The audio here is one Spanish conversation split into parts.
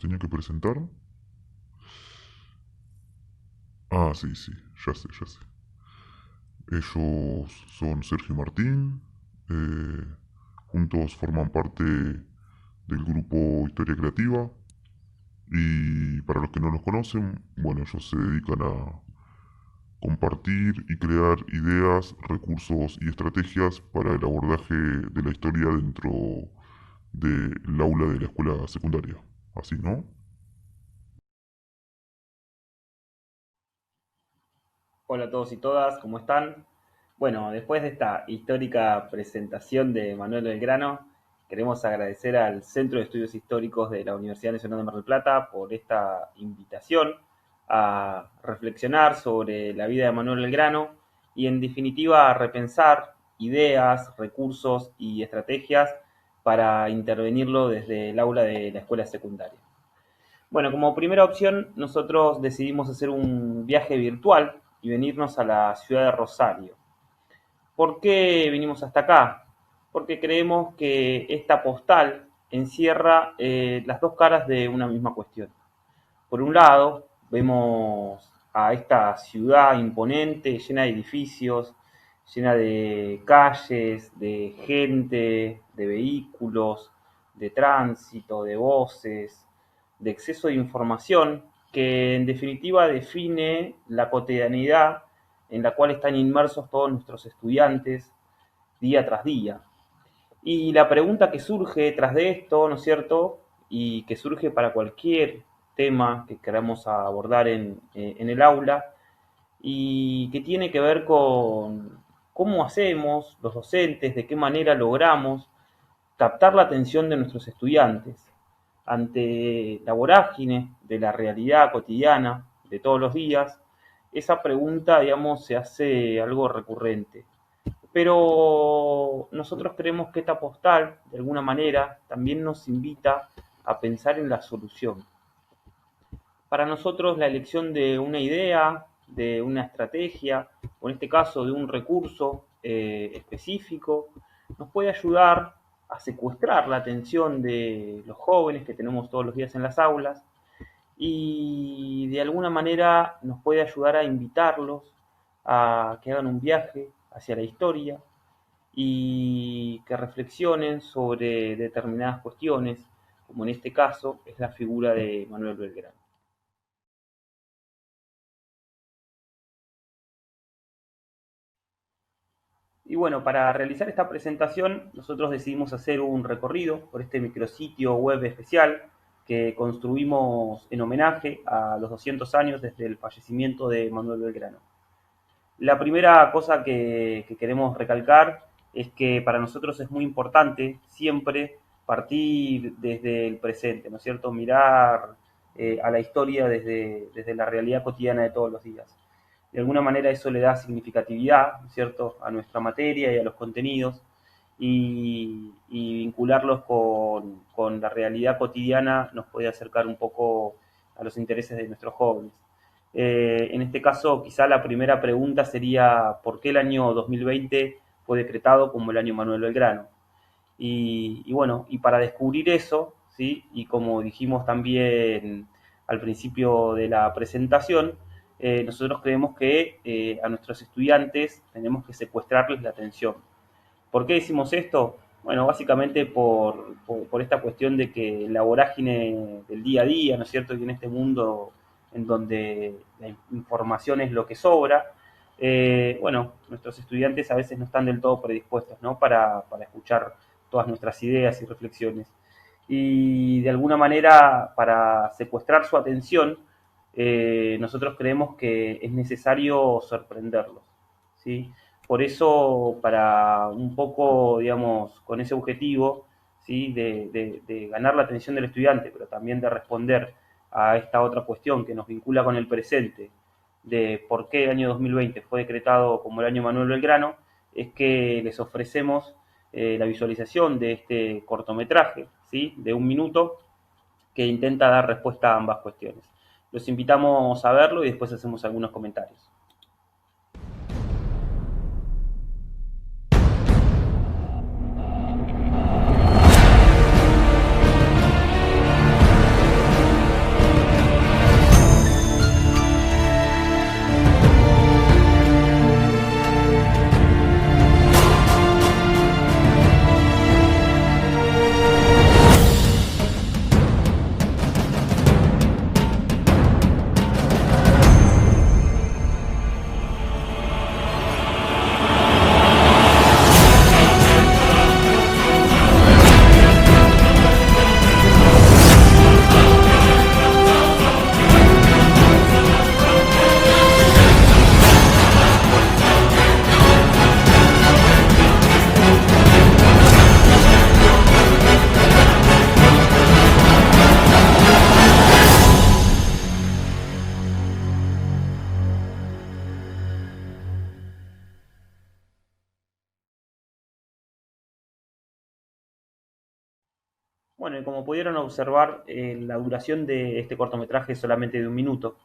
tenía que presentar. Ah, sí, sí, ya sé, ya sé. Ellos son Sergio y Martín. eh, Juntos forman parte del grupo Historia Creativa. Y para los que no los conocen, bueno, ellos se dedican a compartir y crear ideas, recursos y estrategias para el abordaje de la historia dentro del aula de la escuela secundaria. Así, ¿no? Hola a todos y todas, ¿cómo están? Bueno, después de esta histórica presentación de Manuel Belgrano, queremos agradecer al Centro de Estudios Históricos de la Universidad Nacional de Mar del Plata por esta invitación a reflexionar sobre la vida de Manuel Belgrano y en definitiva a repensar ideas, recursos y estrategias para intervenirlo desde el aula de la escuela secundaria. Bueno, como primera opción, nosotros decidimos hacer un viaje virtual y venirnos a la ciudad de Rosario. ¿Por qué vinimos hasta acá? Porque creemos que esta postal encierra las dos caras de una misma cuestión. Por un lado, vemos a esta ciudad imponente, llena de edificios, llena de calles, de gente, de vehículos, de tránsito, de voces, de exceso de información, que en definitiva define la cotidianidad en la cual están inmersos todos nuestros estudiantes día tras día. Y la pregunta que surge tras de esto, ¿no es cierto? Y que surge para cualquier tema que queramos abordar en el aula, y que tiene que ver con cómo hacemos los docentes, de qué manera logramos captar la atención de nuestros estudiantes ante la vorágine de la realidad cotidiana de todos los días. Esa pregunta, digamos, se hace algo recurrente. Pero nosotros creemos que esta postal, de alguna manera, también nos invita a pensar en la solución. Para nosotros, la elección de una idea, de una estrategia, o en este caso de un recurso específico, nos puede ayudar a secuestrar la atención de los jóvenes que tenemos todos los días en las aulas y de alguna manera nos puede ayudar a invitarlos a que hagan un viaje hacia la historia y que reflexionen sobre determinadas cuestiones, como en este caso es la figura de Manuel Belgrano. Y bueno, para realizar esta presentación, nosotros decidimos hacer un recorrido por este micrositio web especial que construimos en homenaje a los 200 años desde el fallecimiento de Manuel Belgrano. La primera cosa que queremos recalcar es que para nosotros es muy importante siempre partir desde el presente, ¿no es cierto? Mirar a la historia desde la realidad cotidiana de todos los días. De alguna manera eso le da significatividad, ¿no es cierto?, a nuestra materia y a los contenidos y vincularlos con la realidad cotidiana nos puede acercar un poco a los intereses de nuestros jóvenes. En este caso, quizá la primera pregunta sería ¿por qué el año 2020 fue decretado como el año Manuel Belgrano? Y bueno, y para descubrir eso, ¿sí? Y como dijimos también al principio de la presentación, nosotros creemos que a nuestros estudiantes tenemos que secuestrarles la atención. ¿Por qué decimos esto? Bueno, básicamente por esta cuestión de que la vorágine del día a día, ¿no es cierto? Y en este mundo en donde la información es lo que sobra, bueno, nuestros estudiantes a veces no están del todo predispuestos, ¿no? Para escuchar todas nuestras ideas y reflexiones. Y de alguna manera, para secuestrar su atención, nosotros creemos que es necesario sorprenderlos, ¿sí? Por eso, para un poco, digamos, con ese objetivo, ¿sí? De ganar la atención del estudiante, pero también de responder a esta otra cuestión que nos vincula con el presente, de por qué el año 2020 fue decretado como el año Manuel Belgrano, es que les ofrecemos la visualización de este cortometraje, ¿sí? De un minuto, que intenta dar respuesta a ambas cuestiones. Los invitamos a verlo y después hacemos algunos comentarios. Bueno, y como pudieron observar, la duración de este cortometraje es solamente de 1 minuto.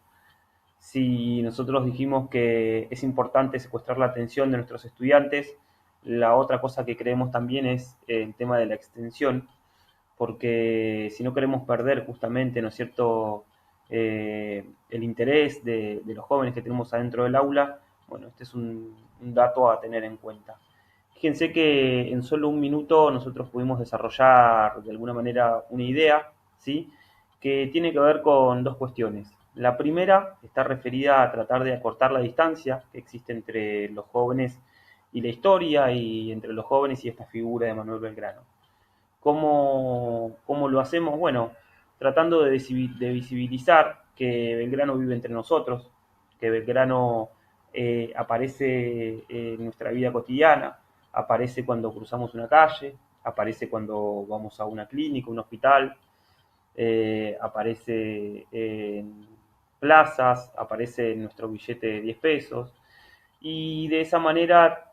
Si nosotros dijimos que es importante secuestrar la atención de nuestros estudiantes, la otra cosa que creemos también es el tema de la extensión, porque si no queremos perder justamente, ¿no es cierto?, el interés de los jóvenes que tenemos adentro del aula, bueno, este es un dato a tener en cuenta. Fíjense que en solo 1 minuto nosotros pudimos desarrollar de alguna manera una idea, ¿sí?, que tiene que ver con dos cuestiones. La primera está referida a tratar de acortar la distancia que existe entre los jóvenes y la historia y entre los jóvenes y esta figura de Manuel Belgrano. ¿Cómo lo hacemos? Bueno, tratando de visibilizar que Belgrano vive entre nosotros, que Belgrano aparece en nuestra vida cotidiana, aparece cuando cruzamos una calle, aparece cuando vamos a una clínica, un hospital, aparece en plazas, aparece en nuestro billete de 10 pesos, y de esa manera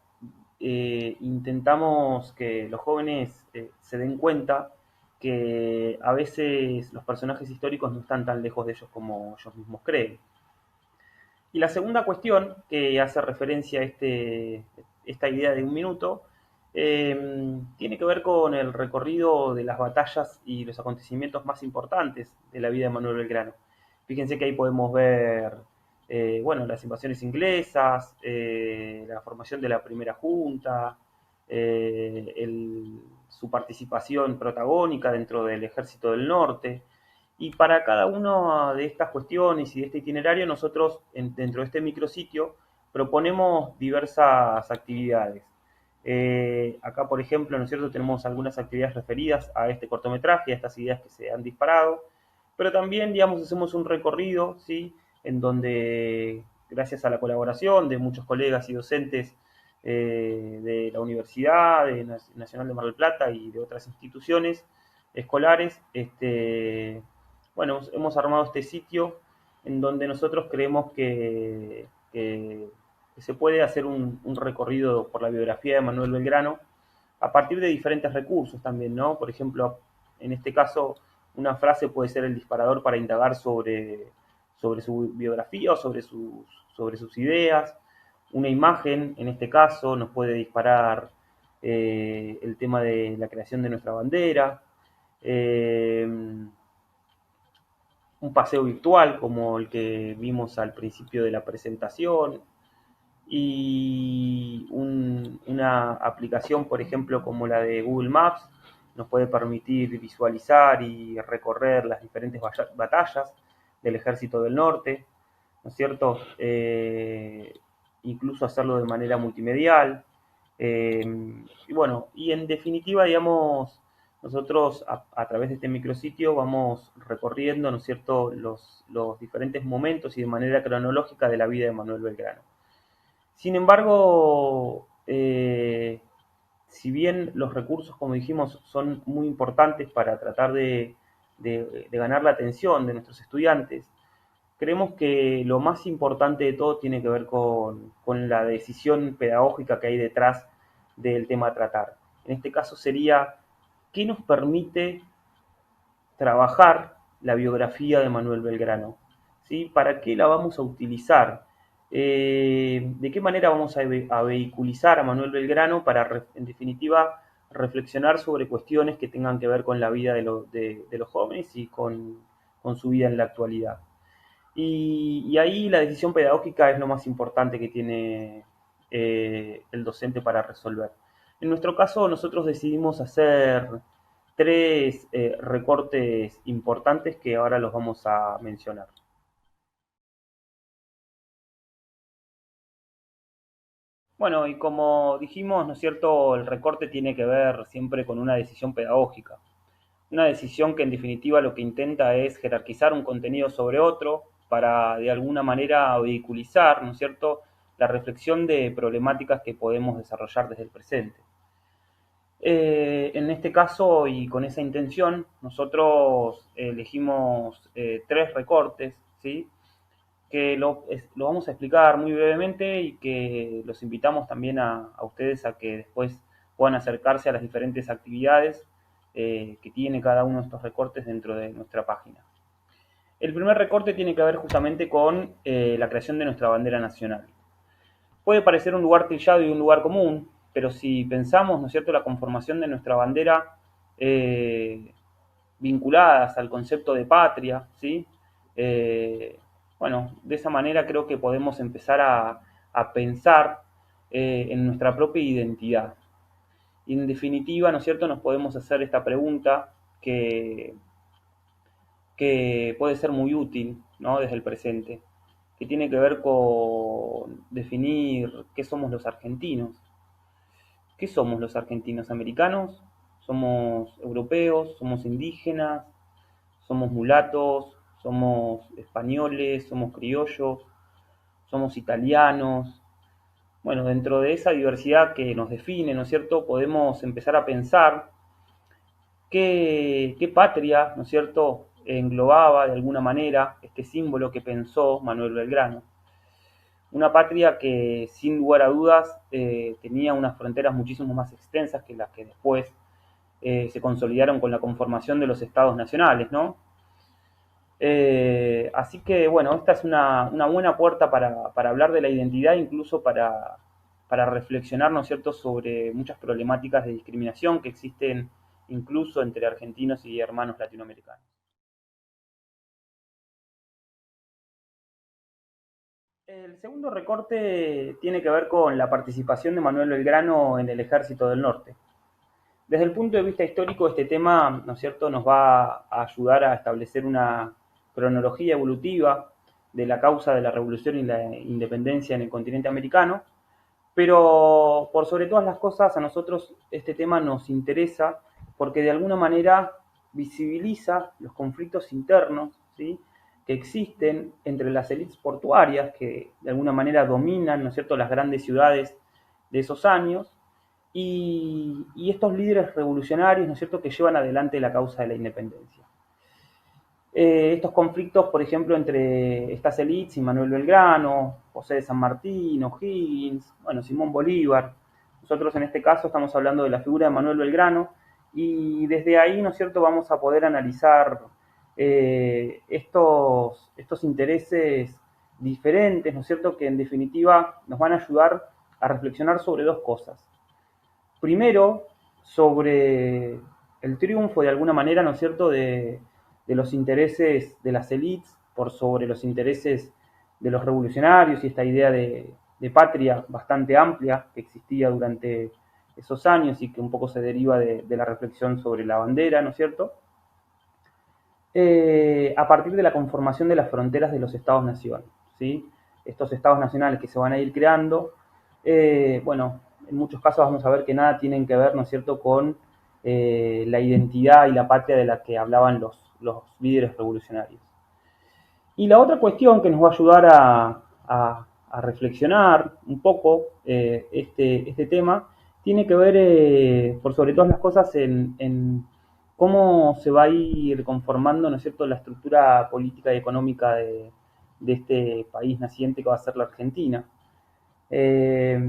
intentamos que los jóvenes se den cuenta que a veces los personajes históricos no están tan lejos de ellos como ellos mismos creen. Y la segunda cuestión, que hace referencia a esta idea de 1 minuto, tiene que ver con el recorrido de las batallas y los acontecimientos más importantes de la vida de Manuel Belgrano. Fíjense que ahí podemos ver, bueno, las invasiones inglesas, la formación de la primera junta, su participación protagónica dentro del Ejército del Norte. Y para cada una de estas cuestiones y de este itinerario, nosotros dentro de este micrositio proponemos diversas actividades. Acá, por ejemplo, ¿no es cierto?, tenemos algunas actividades referidas a este cortometraje, a estas ideas que se han disparado, pero también, digamos, hacemos un recorrido, ¿sí?, en donde, gracias a la colaboración de muchos colegas y docentes de la Universidad Nacional de Mar del Plata y de otras instituciones escolares, bueno, hemos armado este sitio en donde nosotros creemos que se puede hacer un recorrido por la biografía de Manuel Belgrano a partir de diferentes recursos también, ¿no? Por ejemplo, en este caso, una frase puede ser el disparador para indagar sobre su biografía o sobre sus ideas. Una imagen, en este caso, nos puede disparar el tema de la creación de nuestra bandera. Un paseo virtual como el que vimos al principio de la presentación, y una aplicación, por ejemplo, como la de Google Maps, nos puede permitir visualizar y recorrer las diferentes batallas del Ejército del Norte, ¿no es cierto? Incluso hacerlo de manera multimedial. Y bueno, y en definitiva, digamos, nosotros a través de este micrositio vamos recorriendo, ¿no es cierto?, los diferentes momentos y de manera cronológica de la vida de Manuel Belgrano. Sin embargo, si bien los recursos, como dijimos, son muy importantes para tratar de ganar la atención de nuestros estudiantes, creemos que lo más importante de todo tiene que ver con la decisión pedagógica que hay detrás del tema a tratar. En este caso sería, ¿qué nos permite trabajar la biografía de Manuel Belgrano? ¿Sí? ¿Para qué la vamos a utilizar? ¿De qué manera vamos a vehiculizar a Manuel Belgrano para, en definitiva, reflexionar sobre cuestiones que tengan que ver con la vida de los jóvenes y con su vida en la actualidad? Y ahí la decisión pedagógica es lo más importante que tiene el docente para resolver. En nuestro caso, nosotros decidimos hacer tres recortes importantes que ahora los vamos a mencionar. Bueno, y como dijimos, ¿no es cierto?, el recorte tiene que ver siempre con una decisión pedagógica. Una decisión que en definitiva lo que intenta es jerarquizar un contenido sobre otro para de alguna manera vehiculizar, ¿no es cierto?, la reflexión de problemáticas que podemos desarrollar desde el presente. En este caso y con esa intención, nosotros elegimos tres recortes, ¿sí?, que lo vamos a explicar muy brevemente y que los invitamos también a ustedes a que después puedan acercarse a las diferentes actividades que tiene cada uno de estos recortes dentro de nuestra página. El primer recorte tiene que ver justamente con la creación de nuestra bandera nacional. Puede parecer un lugar trillado y un lugar común, pero si pensamos, ¿no es cierto?, la conformación de nuestra bandera vinculadas al concepto de patria, ¿sí? Bueno, de esa manera creo que podemos empezar a pensar en nuestra propia identidad. Y en definitiva, ¿no es cierto?, nos podemos hacer esta pregunta que puede ser muy útil, ¿no?, desde el presente, que tiene que ver con definir qué somos los argentinos. ¿Qué somos los argentinos? ¿Americanos? ¿Somos europeos? ¿Somos indígenas? ¿Somos mulatos? ¿Somos españoles? ¿Somos criollos? ¿Somos italianos? Bueno, dentro de esa diversidad que nos define, ¿no es cierto?, podemos empezar a pensar qué patria, ¿no es cierto?, englobaba de alguna manera este símbolo que pensó Manuel Belgrano. Una patria que sin lugar a dudas tenía unas fronteras muchísimo más extensas que las que después se consolidaron con la conformación de los estados nacionales, ¿no? Así que, bueno, esta es una buena puerta para hablar de la identidad, incluso para reflexionar, ¿no es cierto?, sobre muchas problemáticas de discriminación que existen incluso entre argentinos y hermanos latinoamericanos. El segundo recorte tiene que ver con la participación de Manuel Belgrano en el Ejército del Norte. Desde el punto de vista histórico, este tema, ¿no es cierto?, nos va a ayudar a establecer una cronología evolutiva de la causa de la revolución y la independencia en el continente americano, pero por sobre todas las cosas a nosotros este tema nos interesa porque de alguna manera visibiliza los conflictos internos, ¿sí?, que existen entre las élites portuarias que de alguna manera dominan, ¿no es cierto?, las grandes ciudades de esos años y estos líderes revolucionarios, ¿no es cierto?, que llevan adelante la causa de la independencia. Estos conflictos, por ejemplo, entre estas élites y Manuel Belgrano, José de San Martín, O'Higgins, bueno, Simón Bolívar. Nosotros en este caso estamos hablando de la figura de Manuel Belgrano y desde ahí, ¿no es cierto?, vamos a poder analizar estos intereses diferentes, ¿no es cierto?, que en definitiva nos van a ayudar a reflexionar sobre dos cosas. Primero, sobre el triunfo de alguna manera, ¿no es cierto?, de los intereses de las élites por sobre los intereses de los revolucionarios y esta idea de patria bastante amplia que existía durante esos años y que un poco se deriva de la reflexión sobre la bandera, ¿no es cierto?, a partir de la conformación de las fronteras de los estados-nación, ¿sí? Estos estados nacionales que se van a ir creando, bueno, en muchos casos vamos a ver que nada tienen que ver, ¿no es cierto?, con la identidad y la patria de la que hablaban los líderes revolucionarios. Y la otra cuestión que nos va a ayudar a reflexionar un poco este tema tiene que ver, por sobre todas las cosas, en cómo se va a ir conformando, ¿no es cierto?, la estructura política y económica de este país naciente que va a ser la Argentina. Eh,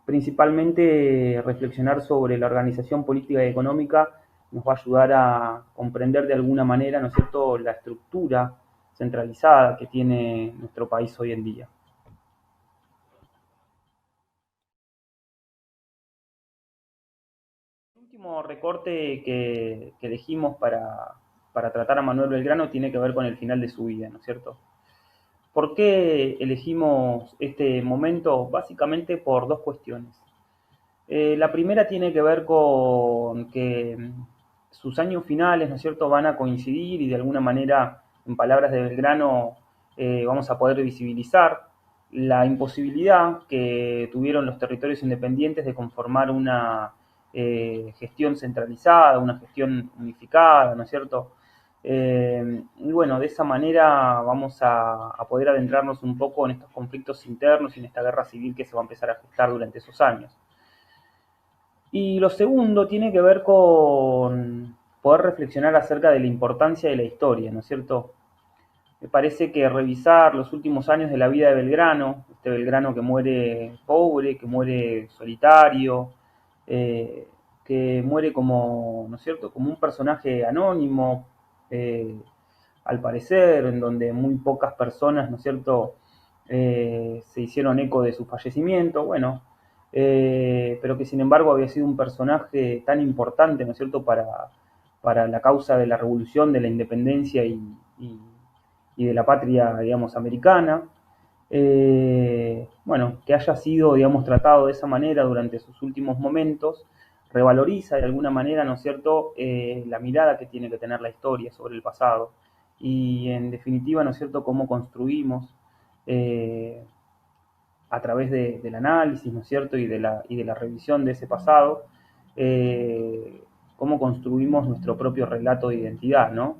Principalmente reflexionar sobre la organización política y económica nos va a ayudar a comprender de alguna manera, ¿no es cierto?, la estructura centralizada que tiene nuestro país hoy en día. El último recorte que elegimos para tratar a Manuel Belgrano tiene que ver con el final de su vida, ¿no es cierto? ¿Por qué elegimos este momento? Básicamente por dos cuestiones. La primera tiene que ver con que sus años finales, ¿no es cierto?, van a coincidir y de alguna manera, en palabras de Belgrano, vamos a poder visibilizar la imposibilidad que tuvieron los territorios independientes de conformar una gestión centralizada, una gestión unificada, ¿no es cierto? Y bueno, de esa manera vamos a poder adentrarnos un poco en estos conflictos internos y en esta guerra civil que se va a empezar a gestar durante esos años. Y lo segundo tiene que ver con poder reflexionar acerca de la importancia de la historia, ¿no es cierto? Me parece que revisar los últimos años de la vida de Belgrano, este Belgrano que muere pobre, que muere solitario, que muere como, ¿no es cierto?, como un personaje anónimo, al parecer, en donde muy pocas personas, ¿no es cierto?, se hicieron eco de su fallecimiento, bueno, pero que sin embargo había sido un personaje tan importante, ¿no es cierto?, para la causa de la revolución, de la independencia y de la patria, digamos, americana. Bueno, que haya sido, digamos, tratado de esa manera durante sus últimos momentos, revaloriza de alguna manera, ¿no es cierto?, la mirada que tiene que tener la historia sobre el pasado y en definitiva, ¿no es cierto?, cómo construimos eh, a través del análisis, ¿no es cierto?, y de la revisión de ese pasado, eh, cómo construimos nuestro propio relato de identidad, ¿no?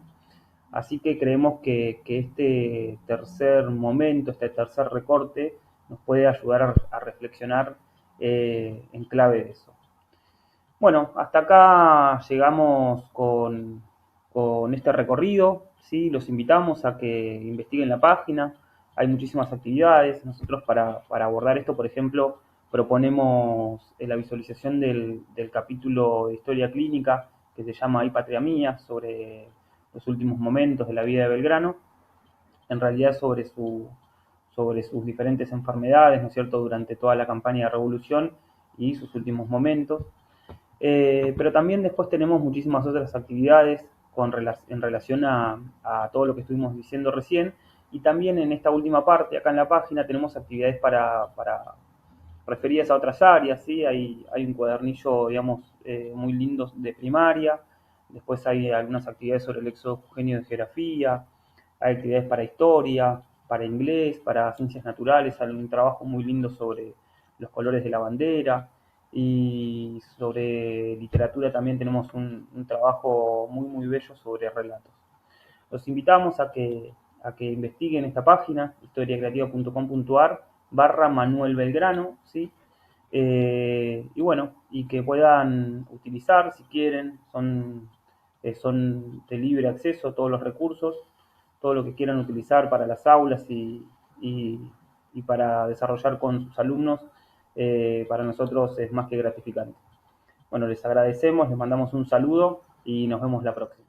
Así que creemos que este tercer momento, este tercer recorte, nos puede ayudar a reflexionar en clave de eso. Bueno, hasta acá llegamos con este recorrido, ¿sí? Los invitamos a que investiguen la página, hay muchísimas actividades. Nosotros para abordar esto, por ejemplo, proponemos la visualización del capítulo de historia clínica que se llama Hay Patria Mía, sobre los últimos momentos de la vida de Belgrano, en realidad sobre sus diferentes enfermedades, ¿no es cierto?, durante toda la campaña de revolución y sus últimos momentos. Pero también después tenemos muchísimas otras actividades en relación a todo lo que estuvimos diciendo recién, y también en esta última parte, acá en la página, tenemos actividades para referidas a otras áreas, ¿sí? Hay un cuadernillo, digamos, muy lindo de primaria, después hay algunas actividades sobre el éxodo Eugenio de geografía, hay actividades para historia, para inglés, para ciencias naturales, hay un trabajo muy lindo sobre los colores de la bandera, y sobre literatura también tenemos un trabajo muy muy bello sobre relatos. Los invitamos a que investiguen esta página, historiacreativa.com.ar /Manuel Belgrano, ¿sí? Y bueno, y que puedan utilizar si quieren, son de libre acceso todos los recursos, todo lo que quieran utilizar para las aulas y, y para desarrollar con sus alumnos, para nosotros es más que gratificante. Bueno, les agradecemos, les mandamos un saludo y nos vemos la próxima.